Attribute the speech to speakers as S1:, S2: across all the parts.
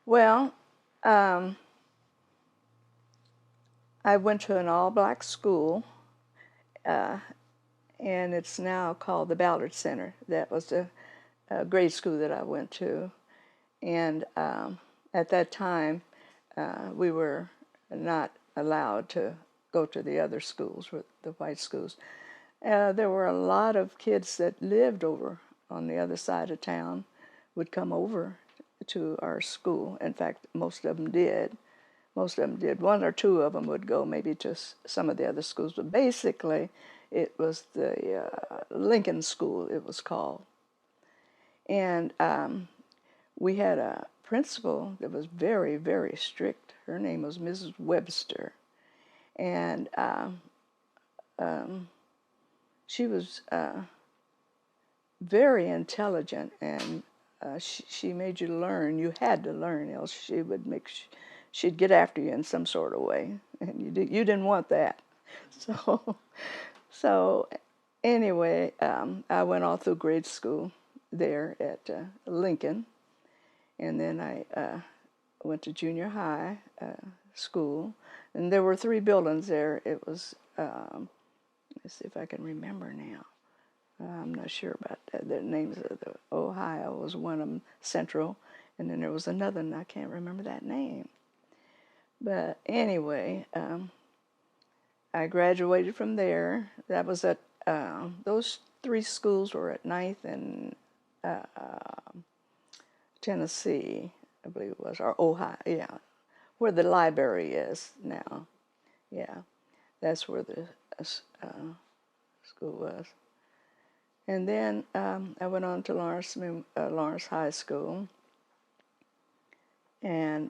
S1: Well, um, I went to an all-black school, uh, and it's now called the Ballard Center. That was a grade school that I went to, and at that time, we were not allowed to go to the other schools, the white schools. There were a lot of kids that lived over on the other side of town, would come over to our school. In fact, most of them did. Most of them did. One or two of them would go maybe to some of the other schools, but basically it was the Lincoln School, it was called. And we had a principal that was very, very strict. Her name was Mrs. Webster. And um, she was very intelligent, and she made you learn. You had to learn, else she would she'd get after you in some sort of way, and you didn't want that. So so anyway, I went all through grade school there at Lincoln, and then I went to junior high school, and there were three buildings there. It was let's see if I can remember now. I'm not sure about the names of the Ohio was one of them, Central, and then there was another, and I can't remember that name. But anyway, I graduated from there. That was at those three schools were at Ninth and Tennessee, I believe it was, or Ohio, yeah, where the library is now. Yeah, that's where the school was. And then I went on to Lawrence High School, and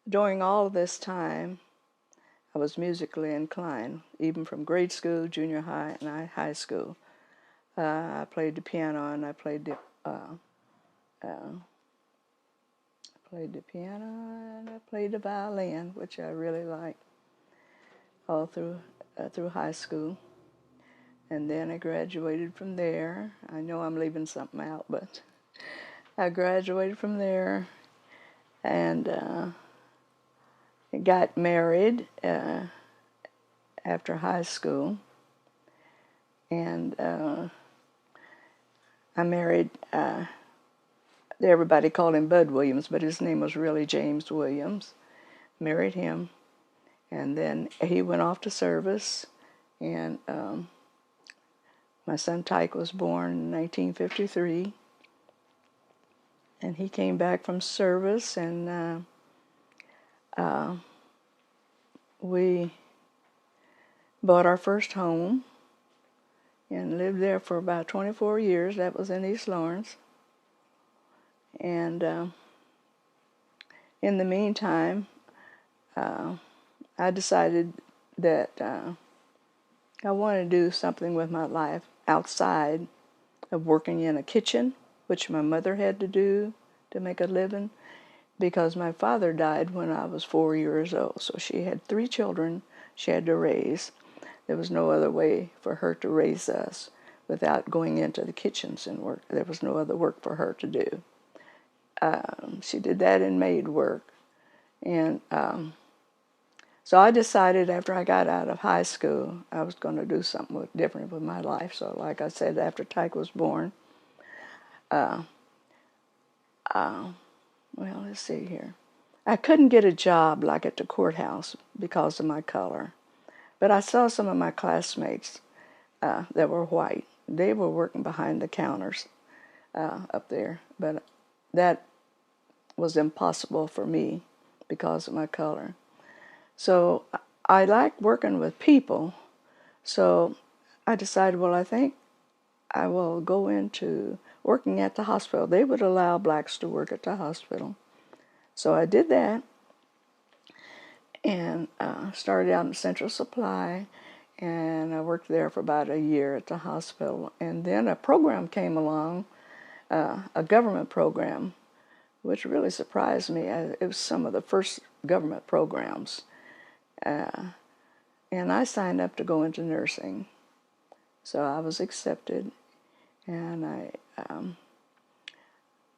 S1: during all of this time, I was musically inclined, even from grade school, junior high, and high school. I played the piano, and I played the violin, which I really liked, all through high school. And then I graduated from there. I know I'm leaving something out, but I graduated from there and got married after high school. And I married, everybody called him Bud Williams, but his name was really James Williams. Married him. And then he went off to service, and my son Tyke was born in 1953, and he came back from service, and we bought our first home and lived there for about 24 years. That was in East Lawrence. And in the meantime, I decided that I wanted to do something with my life outside of working in a kitchen, which my mother had to do to make a living, because my father died when I was 4 years old. So she had 3 children she had to raise. There was no other way for her to raise us without going into the kitchens and work. There was no other work for her to do. She did that in maid work. And so I decided after I got out of high school, I was going to do something different with my life. So like I said, after Tyke was born, well, let's see here. I couldn't get a job like at the courthouse because of my color. But I saw some of my classmates that were white. They were working behind the counters up there. But that was impossible for me because of my color. So I like working with people, so I decided, well, I think I will go into working at the hospital. They would allow blacks to work at the hospital. So I did that, and started out in Central Supply, and I worked there for about a year at the hospital. And then a program came along, a government program, which really surprised me. It was some of the first government programs. And I signed up to go into nursing. So I was accepted, and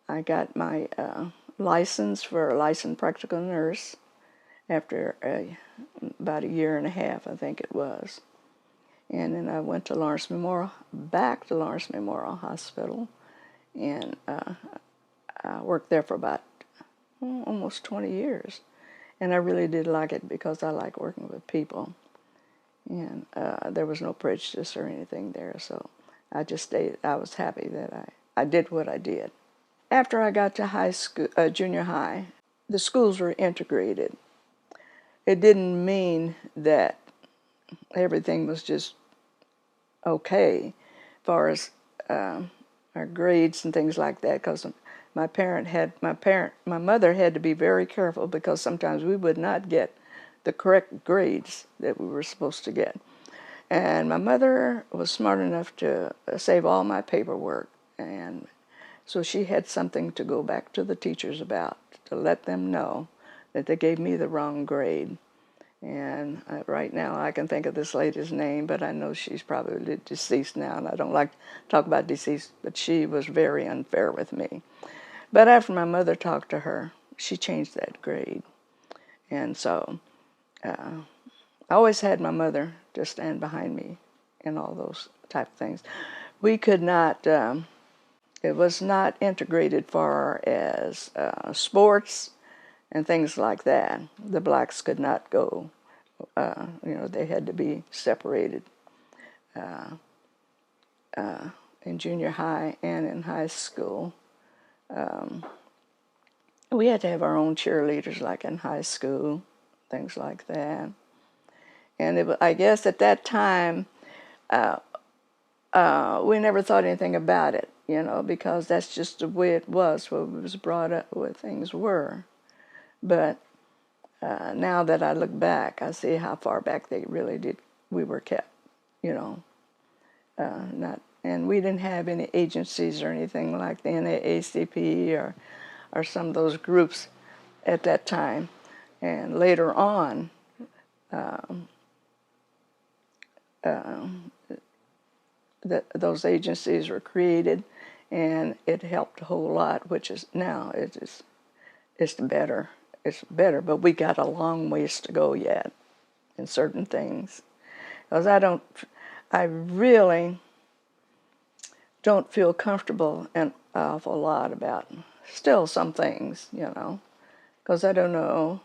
S1: I got my license for a licensed practical nurse after about a year and a half, I think it was. And then I went to back to Lawrence Memorial Hospital, and I worked there for about almost 20 years. And I really did like it because I like working with people. And there was no prejudice or anything there, so I just stayed. I was happy that I did what I did. After I got to high school, junior high, the schools were integrated. It didn't mean that everything was just okay as far as our grades and things like that, because my mother had to be very careful, because sometimes we would not get the correct grades that we were supposed to get. And my mother was smart enough to save all my paperwork, and so she had something to go back to the teachers about, to let them know that they gave me the wrong grade. And right now I can think of this lady's name, but I know she's probably deceased now, and I don't like to talk about deceased, but she was very unfair with me. But after my mother talked to her, she changed that grade. And so I always had my mother to stand behind me in all those type of things. We could not, it was not integrated far as sports and things like that. The blacks could not go. They had to be separated in junior high and in high school. We had to have our own cheerleaders, like in high school, things like that. And I guess at that time, we never thought anything about it, because that's just the way it was, where we was brought up, where things were. But now that I look back, I see how far back we were kept, and we didn't have any agencies or anything like the NAACP or some of those groups at that time. And later on, those agencies were created, and it helped a whole lot, which is now it's better. It's better, but we got a long ways to go yet in certain things. Because I really don't feel comfortable an awful lot about still some things, because I don't know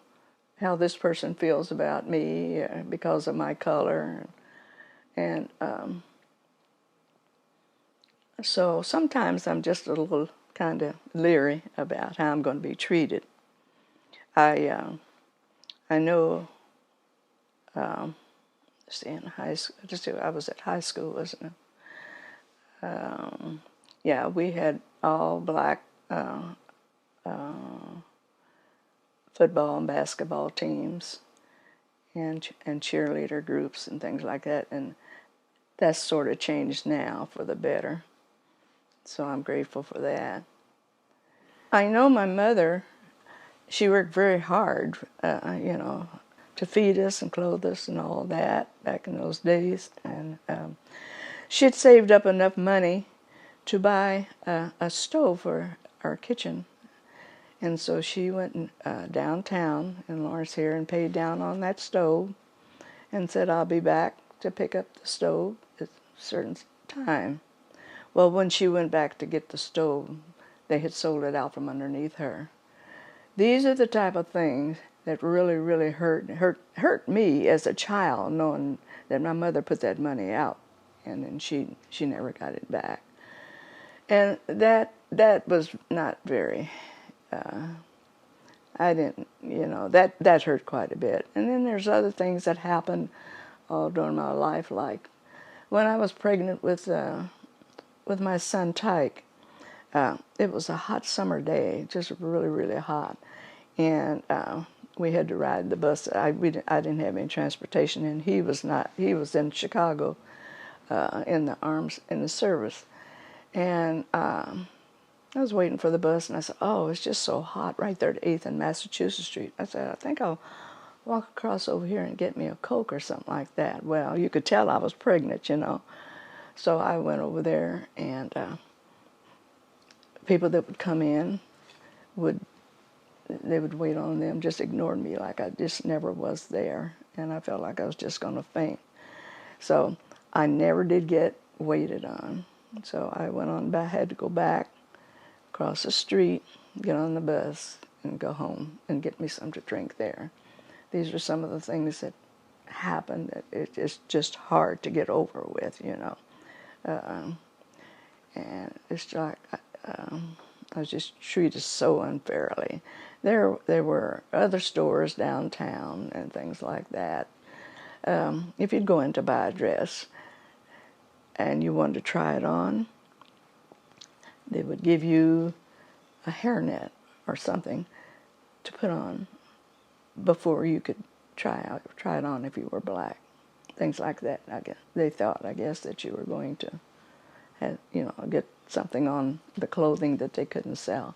S1: how this person feels about me because of my color. And so sometimes I'm just a little kind of leery about how I'm going to be treated. I know, in high school, I was at high school, wasn't I? Yeah, we had all black football and basketball teams and cheerleader groups and things like that, and that's sort of changed now for the better. So I'm grateful for that. I know my mother, she worked very hard, to feed us and clothe us and all that back in those days. And she had saved up enough money to buy a stove for our kitchen. And so she went downtown in Lawrence here and paid down on that stove and said, I'll be back to pick up the stove at a certain time. Well, when she went back to get the stove, they had sold it out from underneath her. These are the type of things that really, really hurt me as a child, knowing that my mother put that money out, and then she never got it back. And that was not very. I didn't, that hurt quite a bit. And then there's other things that happened all during my life, like when I was pregnant with my son Tyke. It was a hot summer day, just really, really hot. And we had to ride the bus. I didn't have any transportation, and he was in Chicago in the service. And I was waiting for the bus, and I said, oh, it's just so hot right there at 8th and Massachusetts Street. I said, I think I'll walk across over here and get me a Coke or something like that. Well, you could tell I was pregnant, So I went over there, and people that would come in they would wait on them, just ignored me like I just never was there, and I felt like I was just going to faint. So I never did get waited on. So I went on back, had to go back, cross the street, get on the bus, and go home and get me something to drink there. These are some of the things that happened that it's just hard to get over with, you know. And it's like I was just treated so unfairly. There were other stores downtown and things like that. If you'd go in to buy a dress and you wanted to try it on, they would give you a hairnet or something to put on before you could try it on if you were black. Things like that. I guess they thought, I guess, that you were going to have, you know, get something on the clothing that they couldn't sell.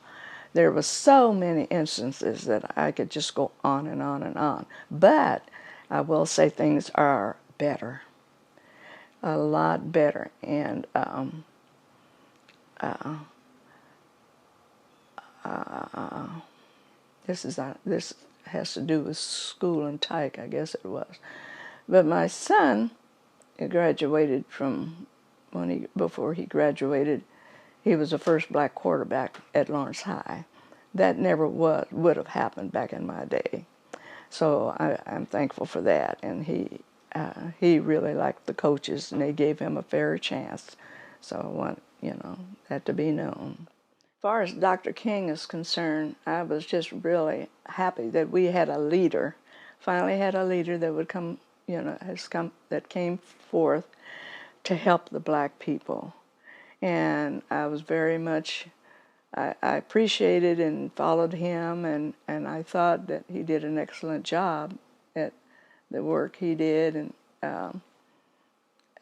S1: There were so many instances that I could just go on and on and on. But I will say things are better, a lot better. And this has to do with school and tyke, I guess it was. But my son graduated from before he graduated, he was the first black quarterback at Lawrence High. That never would have happened back in my day. So I'm thankful for that. And he really liked the coaches, and they gave him a fair chance. So I want, you know, that to be known. As far as Dr. King is concerned, I was just really happy that we had a leader, finally had a leader that would come, you know, that came forth to help the black people. And I was very much, I appreciated and followed him, and I thought that he did an excellent job at the work he did, and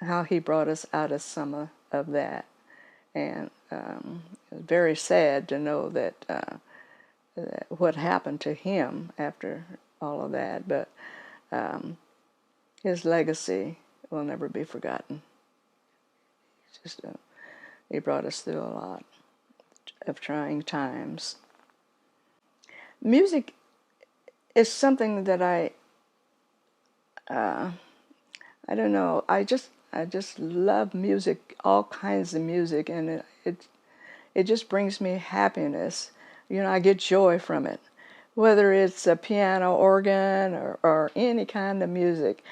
S1: how he brought us out of some of that. And it was very sad to know that what happened to him after all of that, but his legacy will never be forgotten. Just he brought us through a lot of trying times. Music is something that I don't know. I just love music, all kinds of music, and it just brings me happiness. You know, I get joy from it, whether it's a piano, organ, or any kind of music.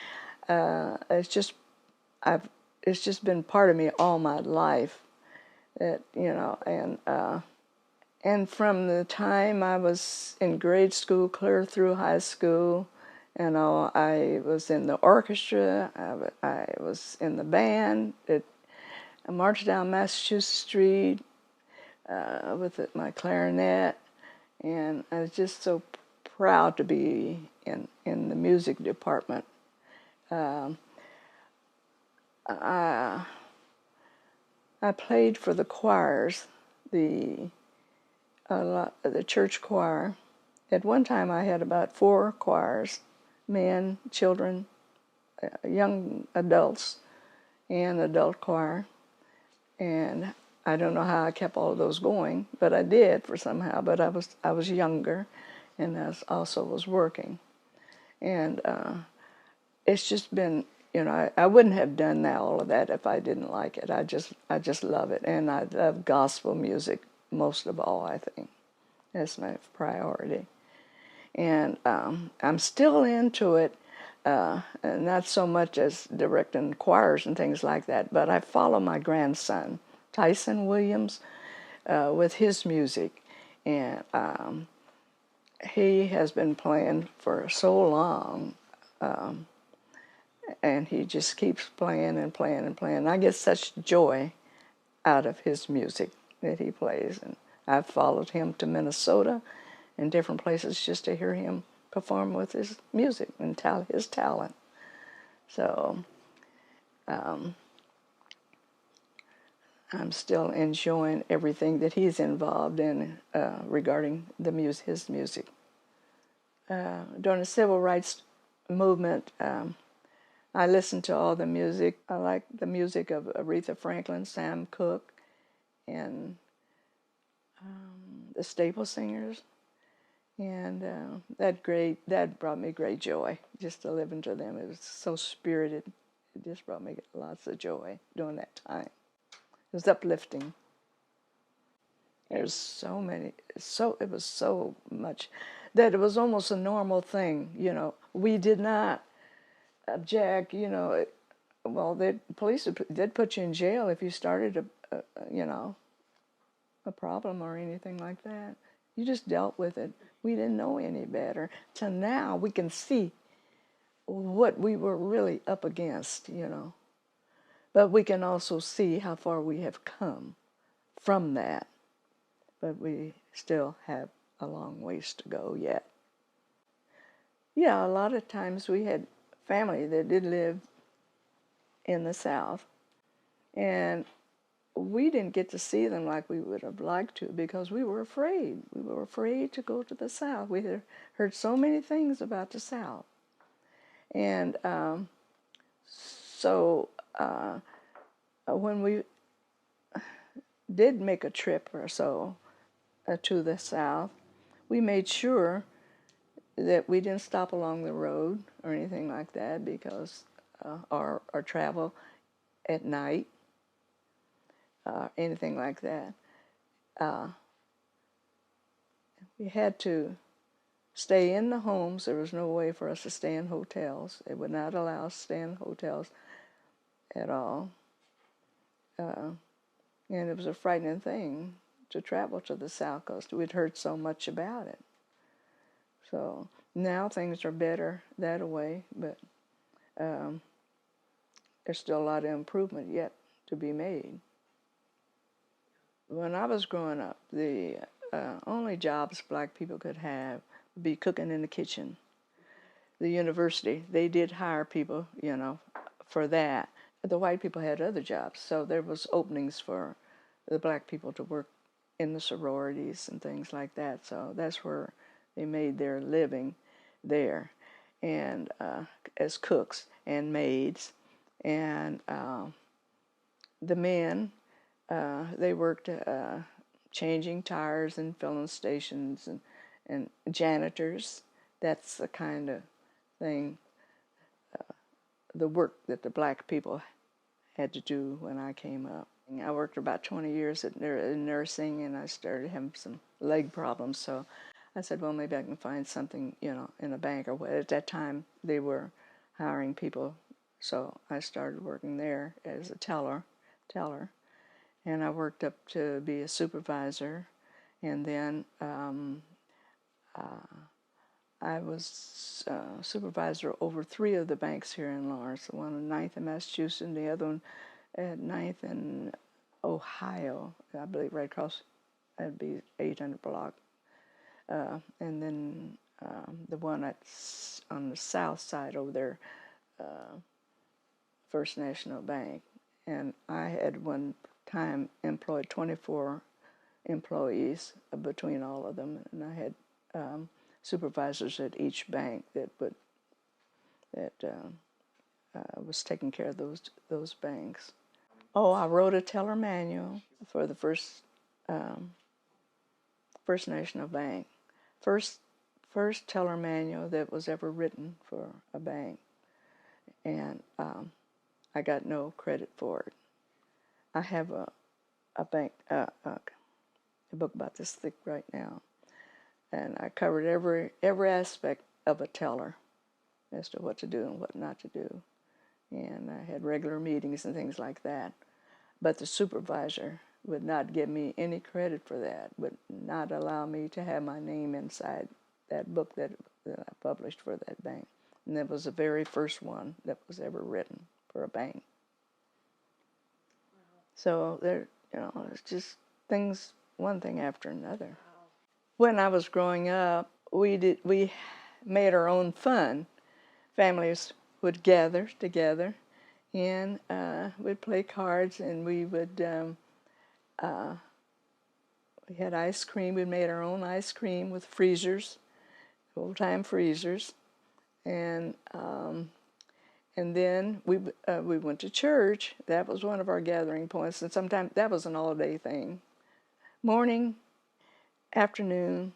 S1: It's just been part of me all my life. That, you know, and from the time I was in grade school clear through high school, you know, I was in the orchestra, I was in the band. I marched down Massachusetts Street with my clarinet, and I was just so proud to be in the music department. I played for the choirs, the church choir. At one time, I had about 4 choirs: men, children, young adults, and adult choir. And I don't know how I kept all of those going, but I did for somehow. But I was younger, and I also was working, and it's just been, you know, I wouldn't have done all of that if I didn't like it. I just love it, and I love gospel music most of all. I think that's my priority, and I'm still into it. Not so much as directing choirs and things like that, but I follow my grandson, Tyson Williams, with his music, and he has been playing for so long, and he just keeps playing and playing and playing. I get such joy out of his music that he plays, and I've followed him to Minnesota and different places just to hear him perform with his music and his talent. So I'm still enjoying everything that he's involved in regarding his music. During the civil rights movement, I listened to all the music. I like the music of Aretha Franklin, Sam Cooke, and the staple singers, and that brought me great joy just to listen to them. It was so spirited. It just brought me lots of joy during that time. It was uplifting. There's so many, it was so much that it was almost a normal thing. We did not object. Well, the police did put you in jail if you started a problem or anything like that. You just dealt with it. We didn't know any better. Till now, we can see what we were really up against, But we can also see how far we have come from that. But we still have a long ways to go yet. Yeah, a lot of times we had family that did live in the South, and we didn't get to see them like we would have liked to because we were afraid. We were afraid to go to the South. We had heard so many things about the South. And so when we did make a trip or so to the South, we made sure that we didn't stop along the road or anything like that because our travel at night, anything like that. We had to stay in the homes. There was no way for us to stay in hotels. They would not allow us to stay in hotels at all. And it was a frightening thing to travel to the South because we'd heard so much about it. So now things are better that way, but there's still a lot of improvement yet to be made. When I was growing up, the only jobs black people could have would be cooking in the kitchen. The university, they did hire people, for that. The white people had other jobs, so there was openings for the black people to work in the sororities and things like that. So that's where they made their living there, and as cooks and maids. And the men, they worked changing tires and filling stations and janitors. That's the kind of thing, the work that the black people had to do when I came up. I worked for about 20 years in nursing, and I started having some leg problems. So I said, well, maybe I can find something, in a bank or what. At that time, they were hiring people. So I started working there as a teller. And I worked up to be a supervisor. And then I was supervisor over 3 of the banks here in Lawrence. One on 9th in Massachusetts, and the other one at 9th in Ohio, I believe, right across, that'd be 800 block. And then the one that's on the south side over there, First National Bank. And I had one time employed 24 employees between all of them, and I had supervisors at each bank that was taking care of those banks. Oh, I wrote a teller manual for the First National Bank. First teller manual that was ever written for a bank, and I got no credit for it. I have a book about this thick right now, and I covered every aspect of a teller as to what to do and what not to do, and I had regular meetings and things like that. But the supervisor would not give me any credit for that, would not allow me to have my name inside that book that I published for that bank. And that was the very first one that was ever written for a bank. So there, it's just things, one thing after another. When I was growing up, we made our own fun. Families would gather together, and we'd play cards, and we would. We had ice cream. We made our own ice cream with freezers, old-time freezers, and then we went to church. That was one of our gathering points, and sometimes that was an all-day thing. Morning, afternoon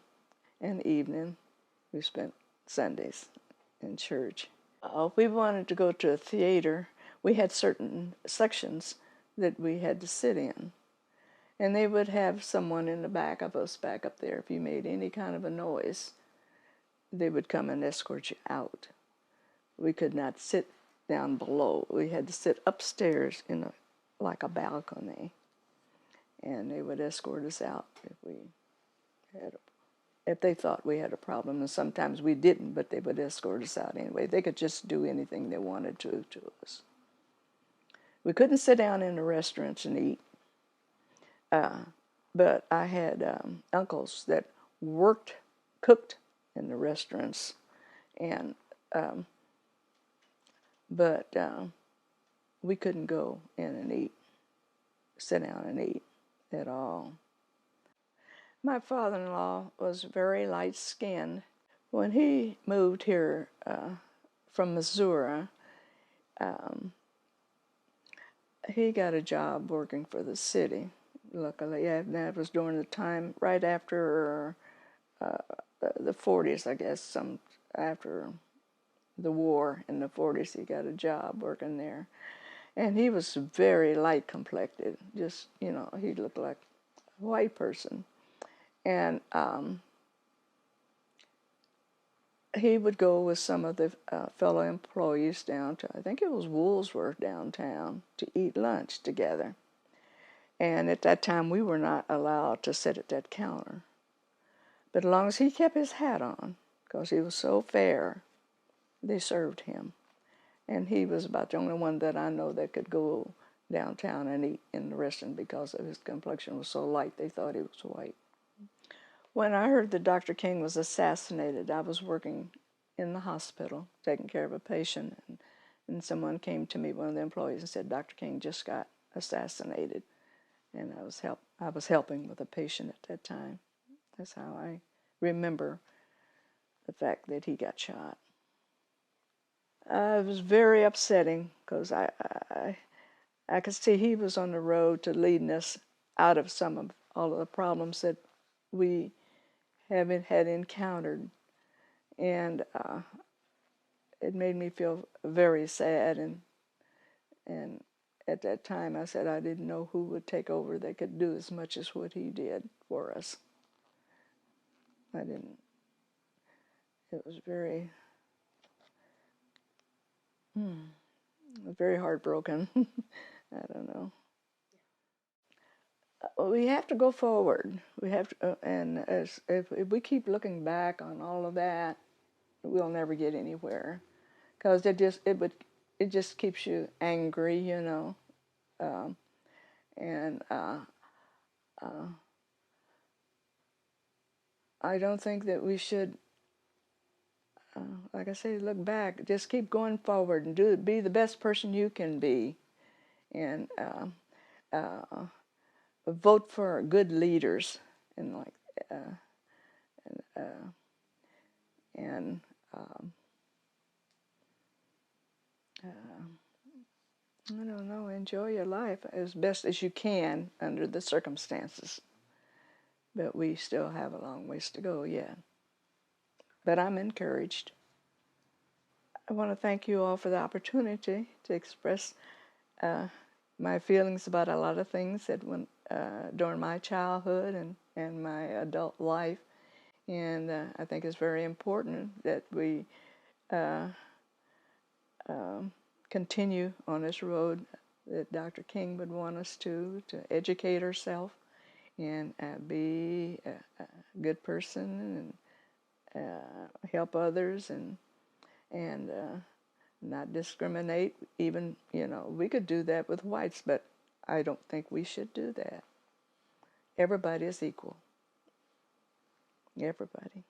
S1: and evening. We spent Sundays in church. If we wanted to go to a theater, we had certain sections that we had to sit in. And they would have someone in the back of us back up there. If you made any kind of a noise, they would come and escort you out. We could not sit down below. We had to sit upstairs in like a balcony. And they would escort us out if they thought we had a problem. And sometimes we didn't, but they would escort us out anyway. They could just do anything they wanted to us. We couldn't sit down in the restaurants and eat. But I had uncles that cooked in the restaurants, and but we couldn't go in and sit down and eat at all. My father-in-law was very light-skinned. When he moved here from Missouri, he got a job working for the city. Luckily, that was during the time right after the 40s, I guess. After the war in the 40s, he got a job working there, and he was very light complected. Just he looked like a white person, and he would go with some of the fellow employees down to, I think it was Woolsworth downtown, to eat lunch together. And at that time, we were not allowed to sit at that counter. But as long as he kept his hat on, because he was so fair, they served him. And he was about the only one that I know that could go downtown and eat in the restaurant because of his complexion was so light, they thought he was white. When I heard that Dr. King was assassinated, I was working in the hospital, taking care of a patient, and someone came to me, one of the employees, and said, Dr. King just got assassinated. And I was helping with a patient at that time. That's how I remember the fact that he got shot. It was very upsetting because I could see he was on the road to leading us out of all of the problems that we had encountered, and it made me feel very sad. And at that time, I said I didn't know who would take over that could do as much as what he did for us. I didn't. It was very heartbroken. I don't know. We have to go forward. We have to, and if we keep looking back on all of that, we'll never get anywhere, because it just keeps you angry, and I don't think that we should, like I say, look back. Just keep going forward and be the best person you can be, and vote for good leaders, and I don't know, enjoy your life as best as you can under the circumstances. But we still have a long ways to go yet. But I'm encouraged. I want to thank you all for the opportunity to express my feelings about a lot of things that went during my childhood and my adult life. And I think it's very important that we continue on this road that Dr. King would want us to educate ourselves and be a good person and help others and not discriminate. Even, we could do that with whites, but I don't think we should do that. Everybody is equal. Everybody.